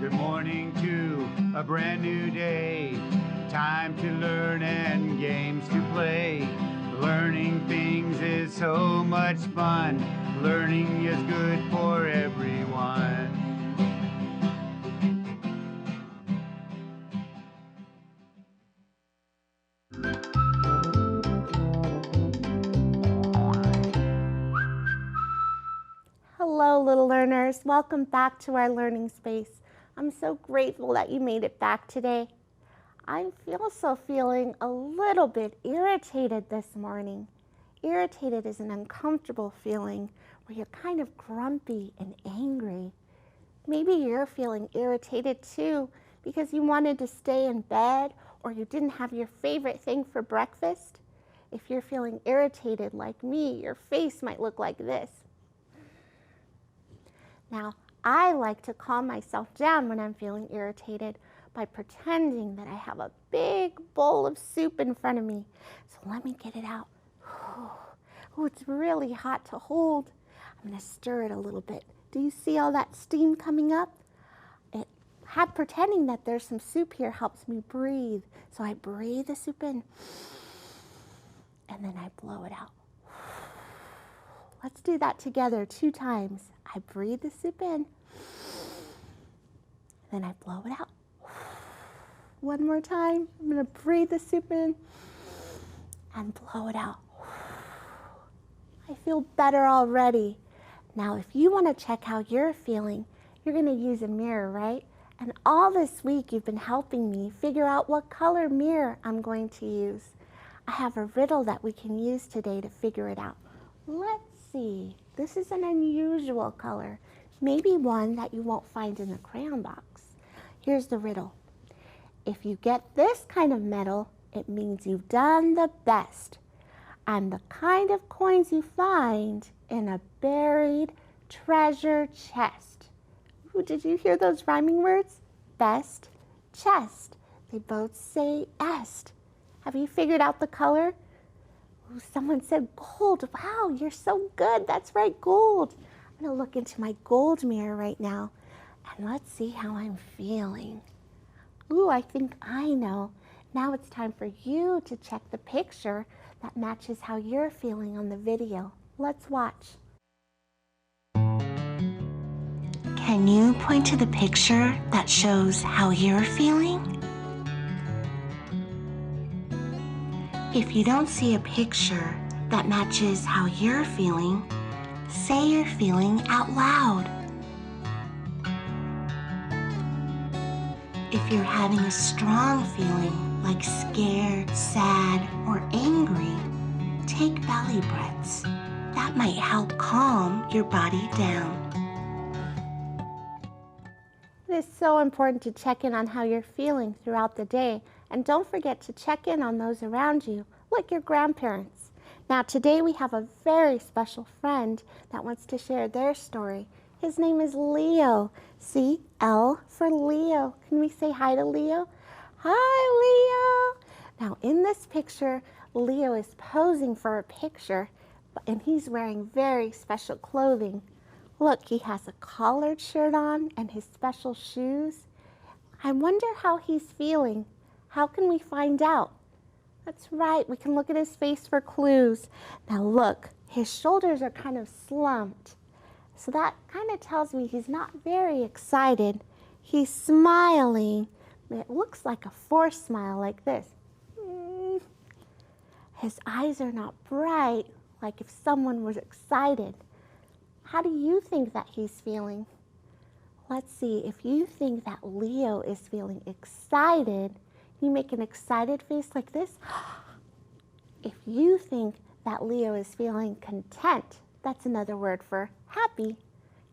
Good morning to a brand new day. Time to learn and games to play. Learning things is so much fun. Learning is good for everyone. Hello, little learners. Welcome back to our learning space. I'm so grateful that you made it back today. I'm also feeling a little bit irritated this morning. Irritated is an uncomfortable feeling where you're kind of grumpy and angry. Maybe you're feeling irritated too because you wanted to stay in bed or you didn't have your favorite thing for breakfast. If you're feeling irritated like me, your face might look like this. Now, I like to calm myself down when I'm feeling irritated by pretending that I have a big bowl of soup in front of me. So let me get it out. Oh, it's really hot to hold. I'm going to stir it a little bit. Do you see all that steam coming up? Pretending that there's some soup here helps me breathe. So I breathe the soup in, and then I blow it out. Let's do that together 2 times. I breathe the soup in, then I blow it out. One more time. I'm going to breathe the soup in and blow it out. I feel better already. Now, if you want to check how you're feeling, you're going to use a mirror, right? And all this week you've been helping me figure out what color mirror I'm going to use. I have a riddle that we can use today to figure it out. Let's see. This is an unusual color, maybe one that you won't find in the crayon box. Here's the riddle. If you get this kind of medal, it means you've done the best. I'm the kind of coins you find in a buried treasure chest. Ooh, did you hear those rhyming words? Best, chest. They both say est. Have you figured out the color? Ooh, someone said gold. Wow, you're so good. That's right, gold. I'm going to look into my gold mirror right now, and let's see how I'm feeling. Ooh, I think I know. Now it's time for you to check the picture that matches how you're feeling on the video. Let's watch. Can you point to the picture that shows how you're feeling? If you don't see a picture that matches how you're feeling, say you're feeling out loud. If you're having a strong feeling like scared, sad, or angry, take belly breaths. That might help calm your body down. It is so important to check in on how you're feeling throughout the day, and don't forget to check in on those around you, like your grandparents. Now today we have a very special friend that wants to share their story. His name is Leo. See, L for Leo. Can we say hi to Leo? Hi, Leo. Now in this picture, Leo is posing for a picture, and he's wearing very special clothing. Look, he has a collared shirt on and his special shoes. I wonder how he's feeling. How can we find out? That's right, we can look at his face for clues. Now look, his shoulders are kind of slumped. So that kind of tells me he's not very excited. He's smiling. It looks like a forced smile like this. His eyes are not bright, like if someone was excited. How do you think that he's feeling? Let's see, if you think that Leo is feeling excited, you make an excited face like this. If you think that Leo is feeling content, that's another word for happy,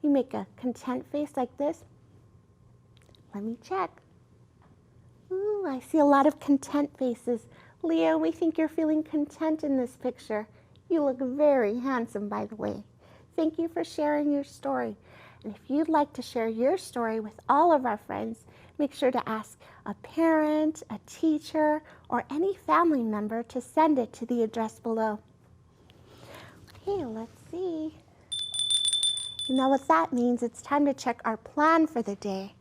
you make a content face like this. Let me check. Ooh, I see a lot of content faces. Leo, we think you're feeling content in this picture. You look very handsome, by the way. Thank you for sharing your story. And if you'd like to share your story with all of our friends, make sure to ask a parent, a teacher, or any family member to send it to the address below. Okay, let's see. You know what that means? It's time to check our plan for the day.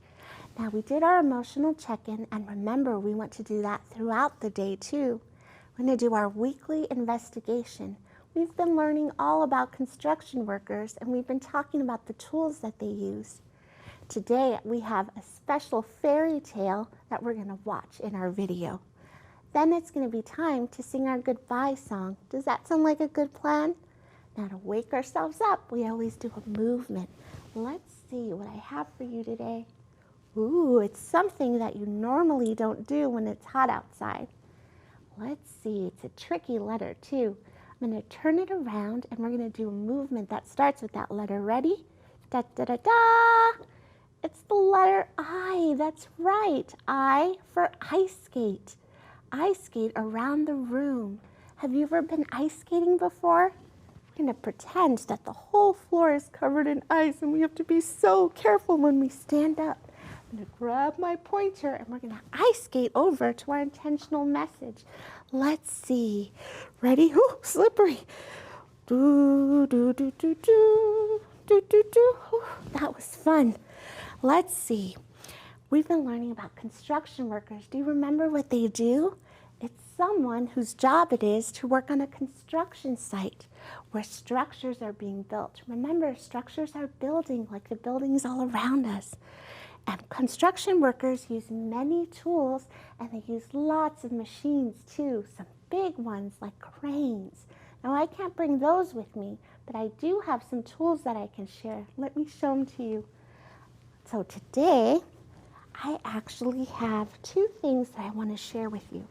Now we did our emotional check-in, and remember, we want to do that throughout the day too. We're going to do our weekly investigation. We've been learning all about construction workers, and we've been talking about the tools that they use. Today we have a special fairy tale that we're going to watch in our video. Then it's going to be time to sing our goodbye song. Does that sound like a good plan? Now to wake ourselves up, we always do a movement. Let's see what I have for you today. Ooh, it's something that you normally don't do when it's hot outside. Let's see, it's a tricky letter too. I'm going to turn it around and we're going to do a movement that starts with that letter. Ready? Da da da da! It's the letter I. That's right. I for ice skate. Ice skate around the room. Have you ever been ice skating before? We're going to pretend that the whole floor is covered in ice and we have to be so careful when we stand up. I'm going to grab my pointer and we're going to ice skate over to our intentional message. Let's see. Ready? Ooh, slippery. Do, do, do, do, do, do, do, do. Ooh, that was fun. Let's see. We've been learning about construction workers. Do you remember what they do? It's someone whose job it is to work on a construction site where structures are being built. Remember, structures are building like the buildings all around us. And construction workers use many tools, and they use lots of machines too, some big ones like cranes. Now I can't bring those with me, but I do have some tools that I can share. Let me show them to you. So today, I actually have two things that I want to share with you.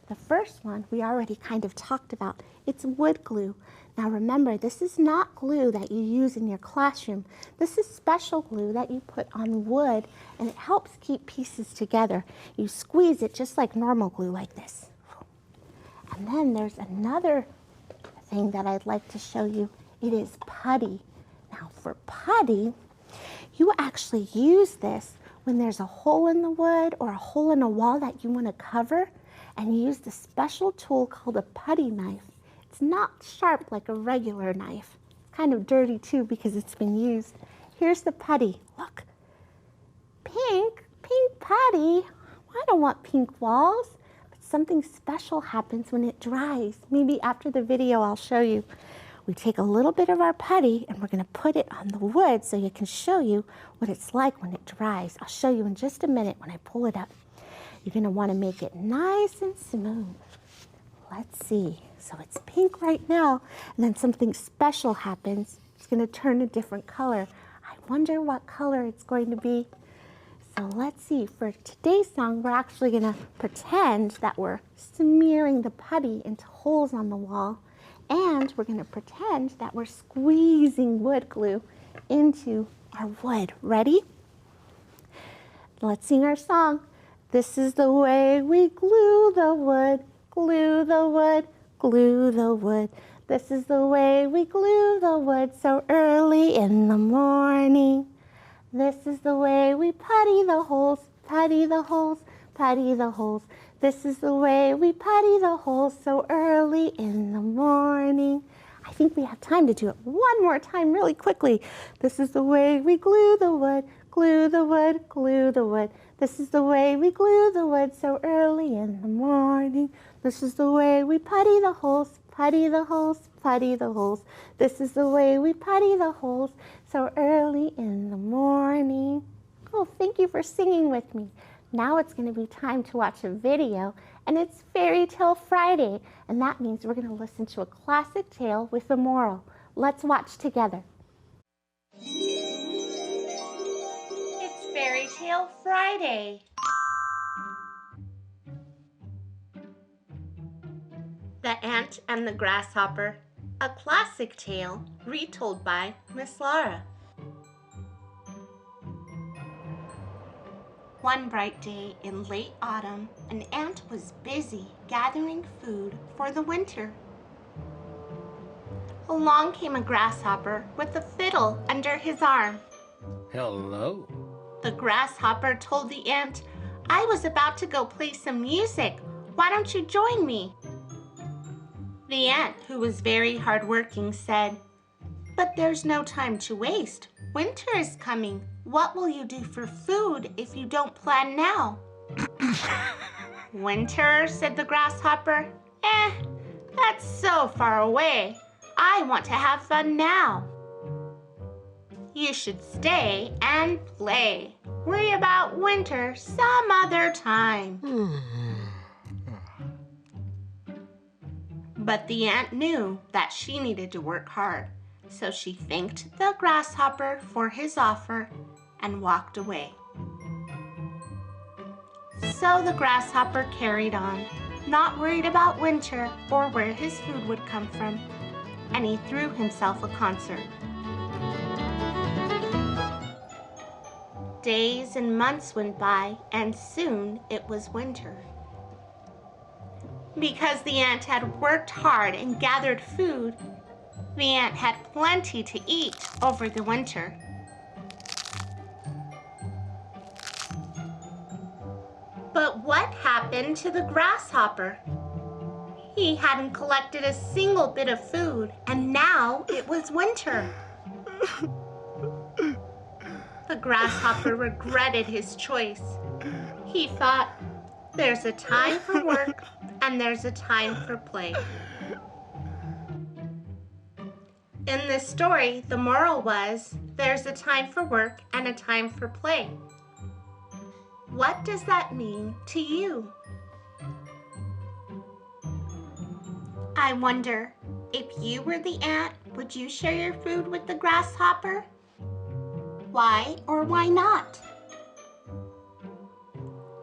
The first one we already kind of talked about. It's wood glue. Now remember, this is not glue that you use in your classroom. This is special glue that you put on wood, and it helps keep pieces together. You squeeze it just like normal glue like this. And then there's another thing that I'd like to show you. It is putty. Now for putty, you actually use this when there's a hole in the wood or a hole in a wall that you want to cover, and you use the special tool called a putty knife. It's not sharp like a regular knife. It's kind of dirty too because it's been used. Here's the putty. Look. Pink putty. I don't want pink walls. But something special happens when it dries. Maybe after the video I'll show you. We take a little bit of our putty and we're going to put it on the wood so you can show you what it's like when it dries. I'll show you in just a minute when I pull it up. You're going to want to make it nice and smooth. Let's see. So it's pink right now, and then something special happens. It's going to turn a different color. I wonder what color it's going to be. So let's see. For today's song, we're actually going to pretend that we're smearing the putty into holes on the wall, and we're going to pretend that we're squeezing wood glue into our wood. Ready? Let's sing our song. This is the way we glue the wood, glue the wood, glue the wood. This is the way we glue the wood so early in the morning. This is the way we putty the holes, putty the holes, putty the holes. This is the way we putty the holes so early in the morning. I think we have time to do it one more time really quickly. This is the way we glue the wood, glue the wood, glue the wood. This is the way we glue the wood so early in the morning. This is the way we putty the holes, putty the holes, putty the holes. This is the way we putty the holes so early in the morning. Oh, thank you for singing with me. Now it's going to be time to watch a video, and it's Fairy Tale Friday, and that means we're going to listen to a classic tale with a moral. Let's watch together. It's Fairy Tale Friday. The Ant and the Grasshopper, a classic tale retold by Miss Lara. One bright day in late autumn, an ant was busy gathering food for the winter. Along came a grasshopper with a fiddle under his arm. Hello. The grasshopper told the ant, "I was about to go play some music. Why don't you join me?" The ant, who was very hardworking, said, "But there's no time to waste. Winter is coming. What will you do for food if you don't plan now? Winter, said the grasshopper. That's so far away. I want to have fun now. You should stay and play. Worry about winter some other time. But the ant knew that she needed to work hard, so she thanked the grasshopper for his offer and walked away. So the grasshopper carried on, not worried about winter or where his food would come from, and he threw himself a concert. Days and months went by, and soon it was winter. Because the ant had worked hard and gathered food, the ant had plenty to eat over the winter. But what happened to the grasshopper? He hadn't collected a single bit of food, and now it was winter. The grasshopper regretted his choice. He thought, there's a time for work and there's a time for play. In this story, the moral was, there's a time for work and a time for play. What does that mean to you? I wonder, if you were the ant, would you share your food with the grasshopper? Why or why not?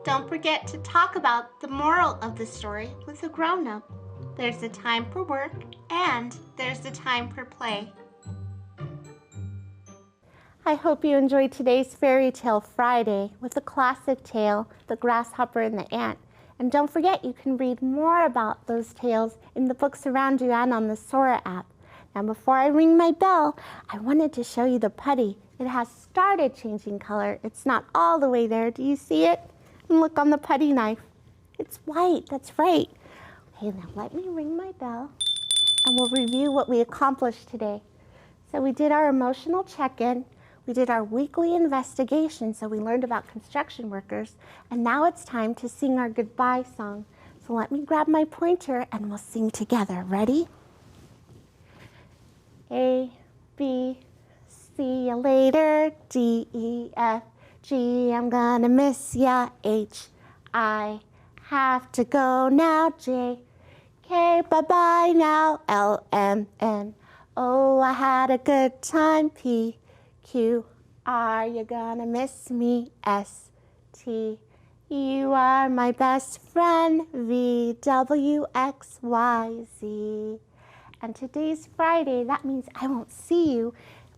Don't forget to talk about the moral of the story with a grown-up. There's a time for work and there's a time for play. I hope you enjoyed today's Fairy Tale Friday with the classic tale, The Grasshopper and the Ant. And don't forget, you can read more about those tales in the books around you and on the Sora app. Now, before I ring my bell, I wanted to show you the putty. It has started changing color. It's not all the way there. Do you see it? And look on the putty knife. It's white, that's right. Okay, now let me ring my bell and we'll review what we accomplished today. So we did our emotional check-in. We did our weekly investigation, so we learned about construction workers. And now it's time to sing our goodbye song. So let me grab my pointer and we'll sing together. Ready? A, B, see ya later, D, E, F, G, I'm gonna miss ya, H, I have to go now, J, K, bye-bye now, L, M, N, O, I had a good time, P, Q, R, you're gonna miss me, S, T, you are my best friend, V, W, X, Y, Z. And today's Friday, that means I won't see you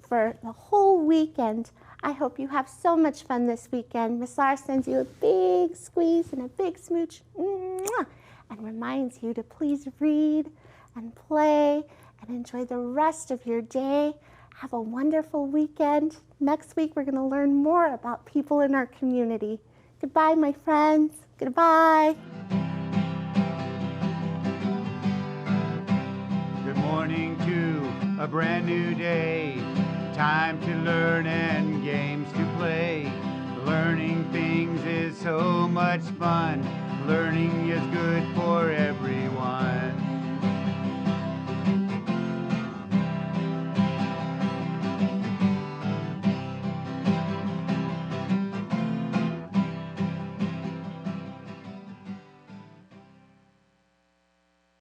for the whole weekend. I hope you have so much fun this weekend. Miss Laura sends you a big squeeze and a big smooch, and reminds you to please read and play and enjoy the rest of your day. Have a wonderful weekend. Next week, we're going to learn more about people in our community. Goodbye, my friends. Goodbye. Good morning to a brand new day. Time to learn and games to play. Learning things is so much fun. Learning is good for everyone.